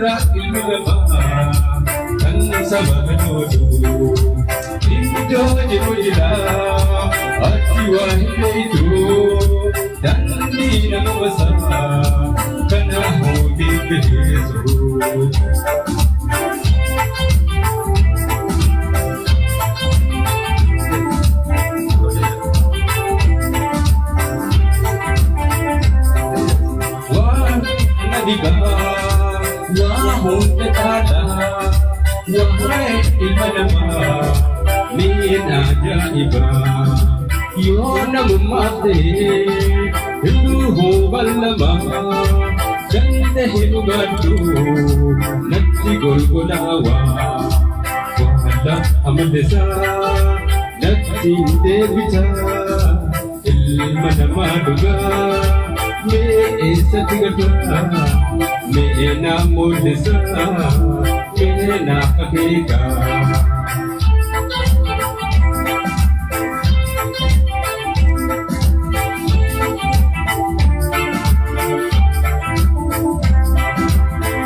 Sirra ilmi namaa kan saba gadoodu iddoo jiru jira ati waa hin beektu dandii nama masaa kana hootii beekeessu. Wahai ilmanama min ajaiba yona mumate hinduhu balama jante hinugadu natti golgolawa wala amadesa natti devita ilmanama duga me esatigata me enamodesa na kakika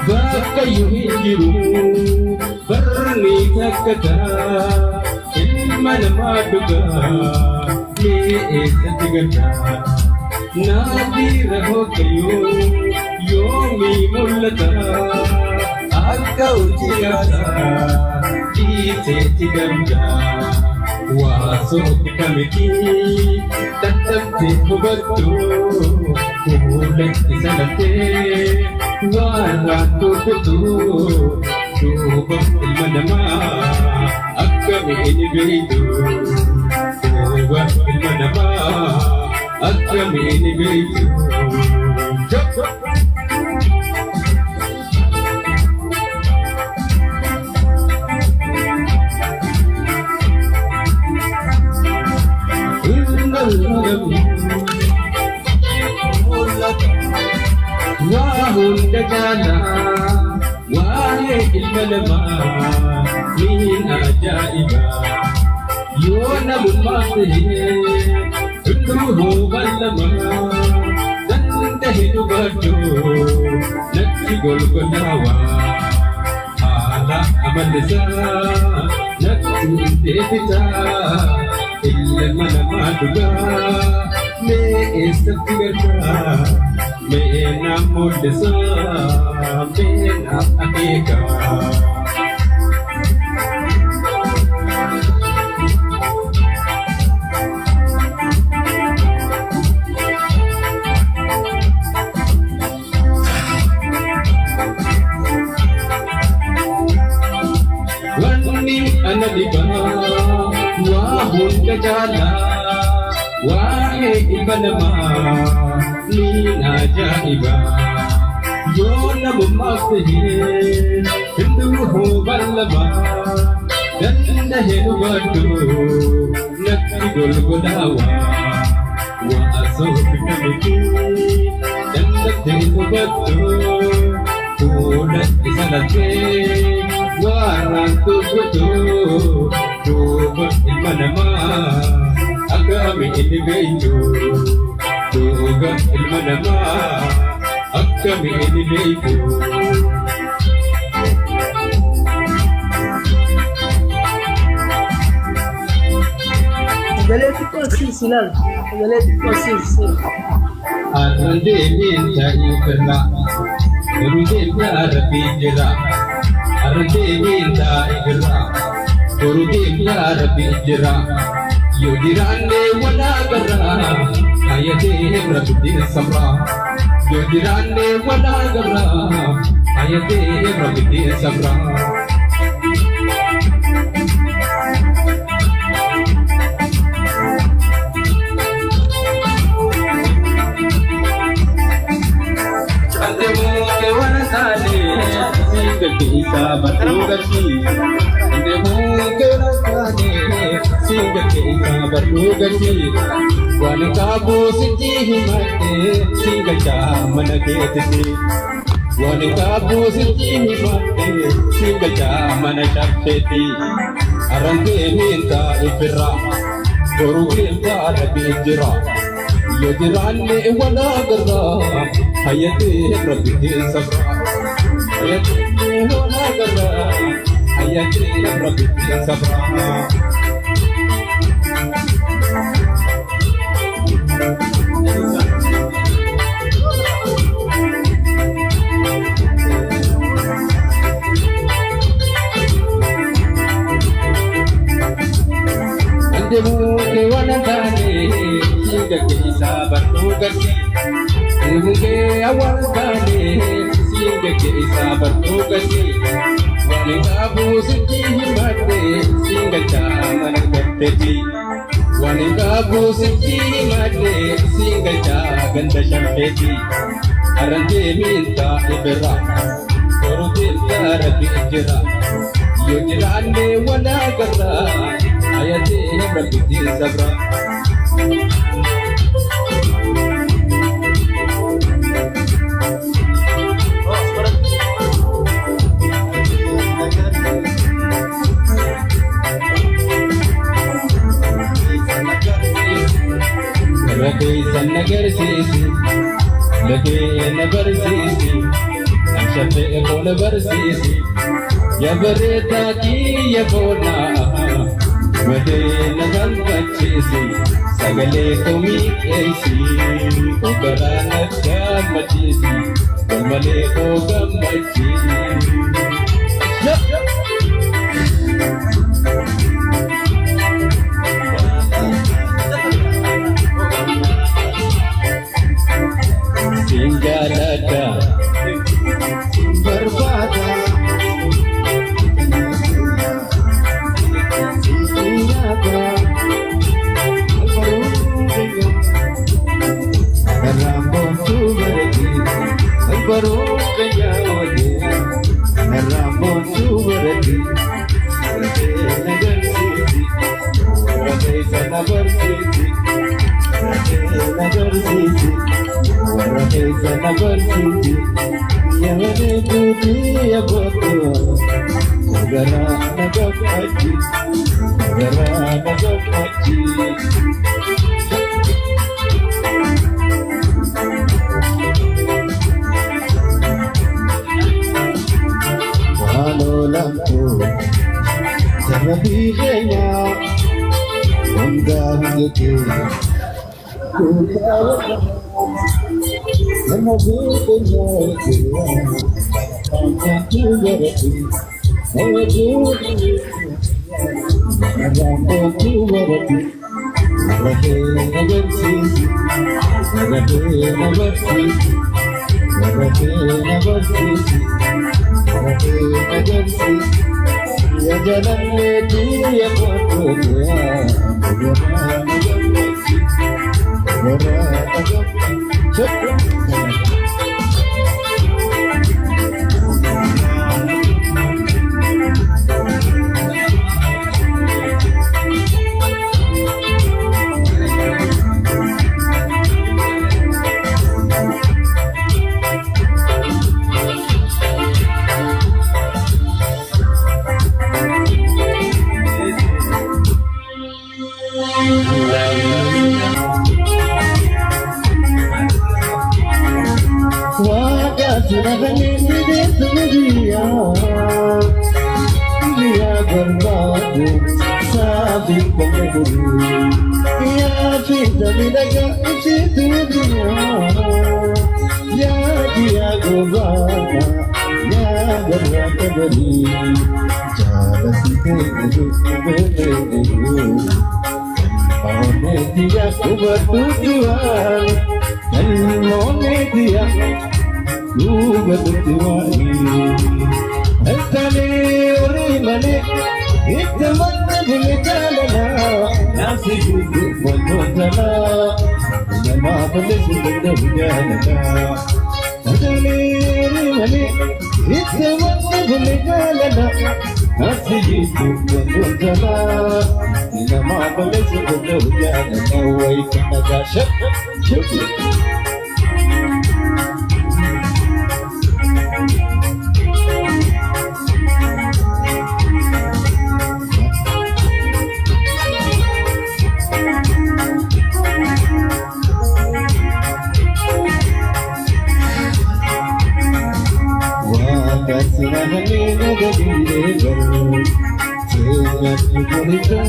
baka yuhijiru barni kakata ilma nama duga me esatigata nadi raho kayo yomi mulata Akka utigata ite tiganda waso kamiti tatte hubatu kule isalate wala tukutu tuba ilmanama akka meni beidu tuba ilmanama akka meni beidu. Wahunda jana wahe ilmalama min ajaiba yona mumate hinduhu balama dante hinugadu natti golgolawa ala amalisa natti devita ilmanama duga me estigata me enamodesa me na akeka wani anadiba wahunda jala wahe ilmanama min ajaiba yona mumate hinduhu balama danda hinugadu natti golgolawa waaso kamiti danda hinugadu kula isalate warantu gudu tuba ilmanama agami inibeidu tuga ilmanama agami inibeidu. Galete consiste, né? Galete consiste. Ande minta ikhla, Gurudhe pyar bijra. Ande minta ikhla, Gurudhe pyar bijra. Yodirane wala garra, ayate rabbi sabra. Yodirane wala garra, ayate rabbi sabra. Kita berlugasi, demuke rasane, sehingga kita berlugasi. Wanita busiti himate, sehingga zaman ketesi. Wanita busiti himate, sehingga zaman capeti. Arante minta ifra, guru kita bijra. Yodirane wala garra, hayate rabbi sabra. ayatni wala garra ayatni rabbi sabra Demuke wanadane singa keisa barugati Demuke awanadane singa keisa barugati Waningabu siti himate singa chamana gatteti Waningabu siti himate singa chaganda shampeti Arante minta ibra Korutinta rabbi jira Yojirane wala garra ayate rabbi sabra Rabe sanagar sisi lage nabar sisi shafe kol bar sisi yabreta ki yabona Wade nagal bachesi sagale tumi kaisi ogarana kya machesi kalmale hoga machi Singalata barbada kasina hanina gadire Sejak berikan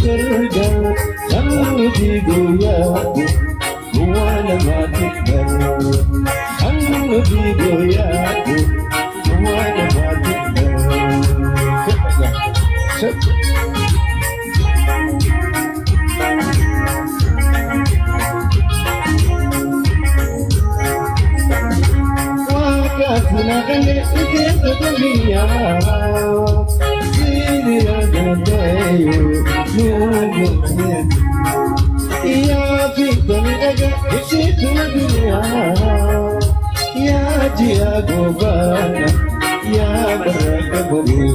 berga Saudi goya Muana mati baru Saudi goya Muana mati baru Wakasina kane ikut dunia Ya fikir aja isi dunia ya dia gobana ya berakaburi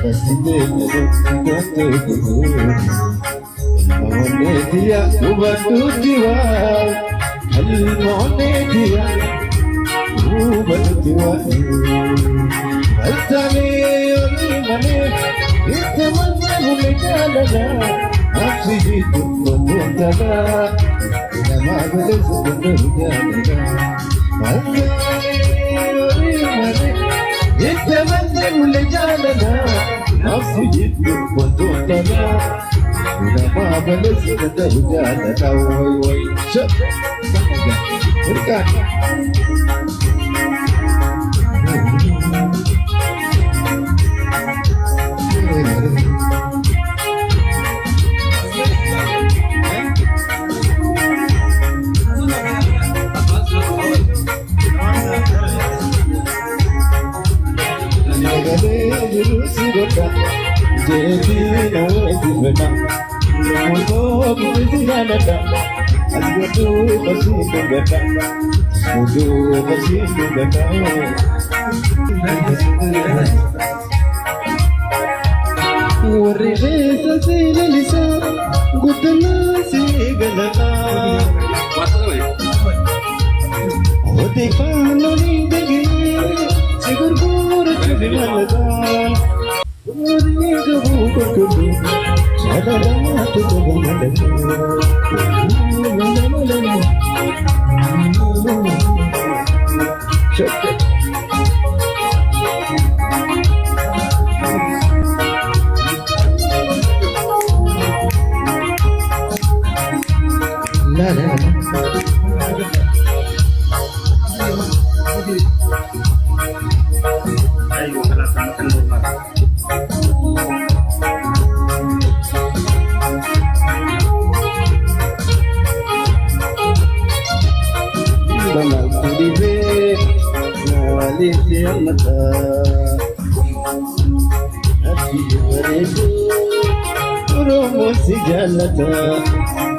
pasti betul Mone dia ubatu jiwa mone dia ubatu jiwa Altane mane ittamana mulkalaga afsiji tuttala namagale sudurjalaga Altane mane ittamana mulkalaga afsiji tuttala namagale sudurjalaga Woi cep berkat Jadi nawati beta, muto kiti ganata, asmatu basi beta, muto basi beta. Warresa silisa, gudana sigalata. Ode kano nindagi, sigurgur chugalata.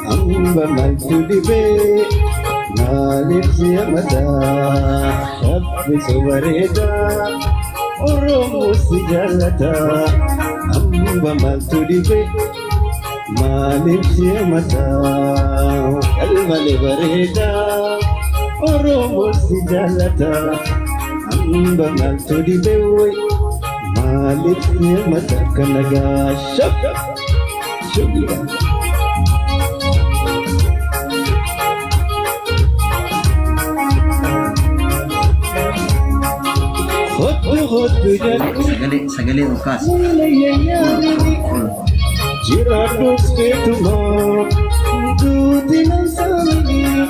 Amba maltudibe nalipsi amada shabbi suwareda oromo sijalata amba maltudibe nalipsi amada kalmale wareda oromo sijalata amba maltudibe nalipsi amada kanaga shab shubira Sagali ukas. Jirados ketuma dutinan samini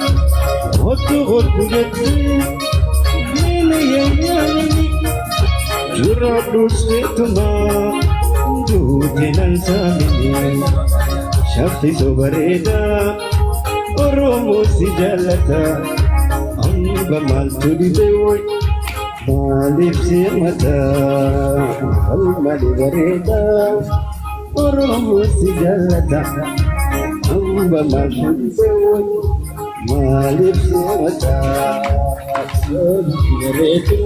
hotu gete nilayani Jirados ketuma dutinan samini Shafti sobareda oromo sijalata amba maltudi dewoy Malip mata Al-mali bareda Oromo sijalata Amba masuk sewoy Malip mata Al-mali bareda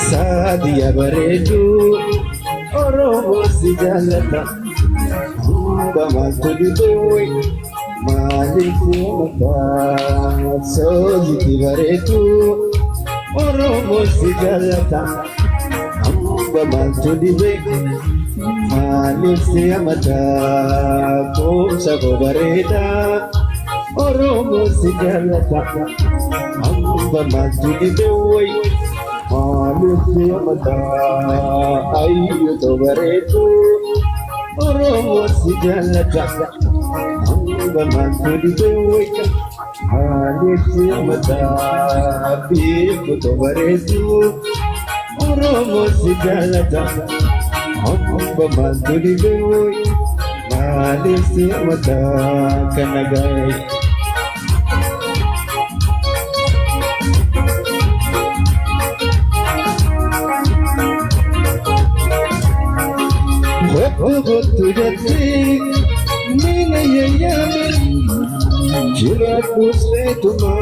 Sadia baredu Oromo sijalata Amba masuk sewoy Malip mata Sojiti baredu Oromo sijalata bamaltu dibe maaliif si amata kumsa ko bareda Oromo si jaalata bamaltu dibe way maaliif si amata ayyo to bareedu Oromo si jaalata bamaltu dibe way maaliif si amata biiku to bareedu Oromo si jaalata bamaltu dibe way maaliif si amata kana gaay Gotu jati mina yayame Jira kusle tuma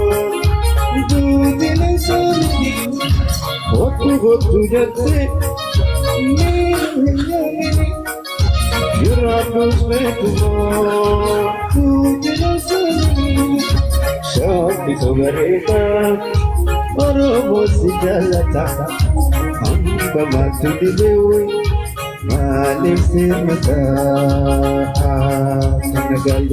Dudi nansani Gotu jati mina yayame Jira kusle tuma Dudi nansani Shakti sogareta Oromo si jaalata bamaltu dibe way maaliif si amata kana gaay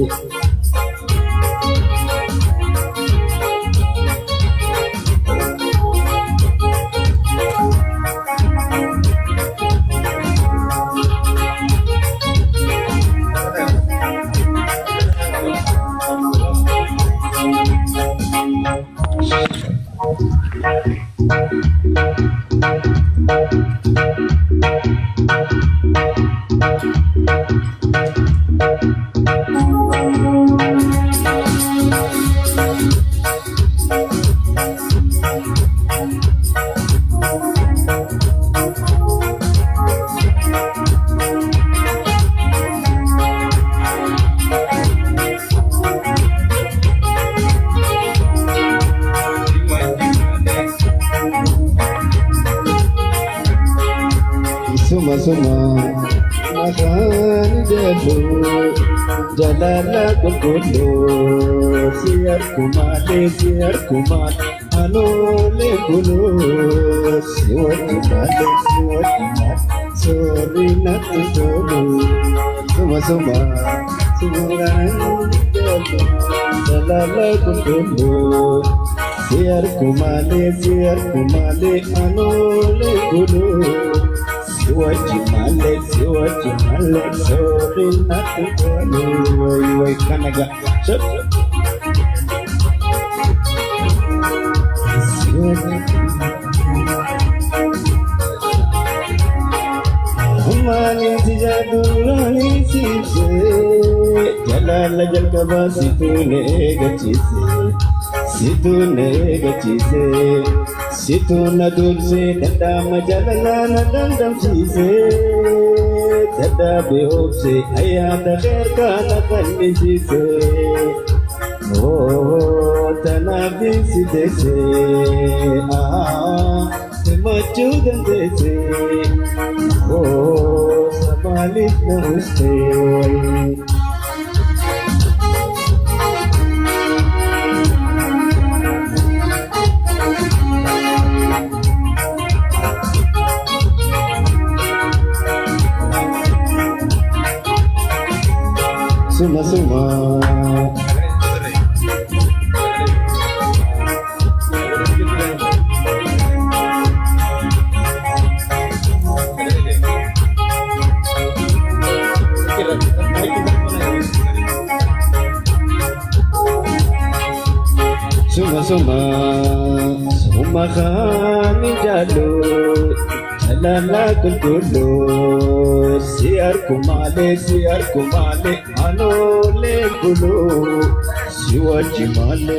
Suma makan jalu jalala kullu siar kumale anole kulu siwat male sorry not to suma makan jalu jalala kullu siar kumale anole kulu Siwaji male, sorry not to way kanaga. Mani tijadurani sise, jalala jalkaba situne gachise. Situna dulce dadama jalala dandam chise dada beopse ayada kana kanni chise oh tanabisi dese machu dese oh sabalik naste Suma kami jalu jalala kullu siar kumale anole kulu siwaji male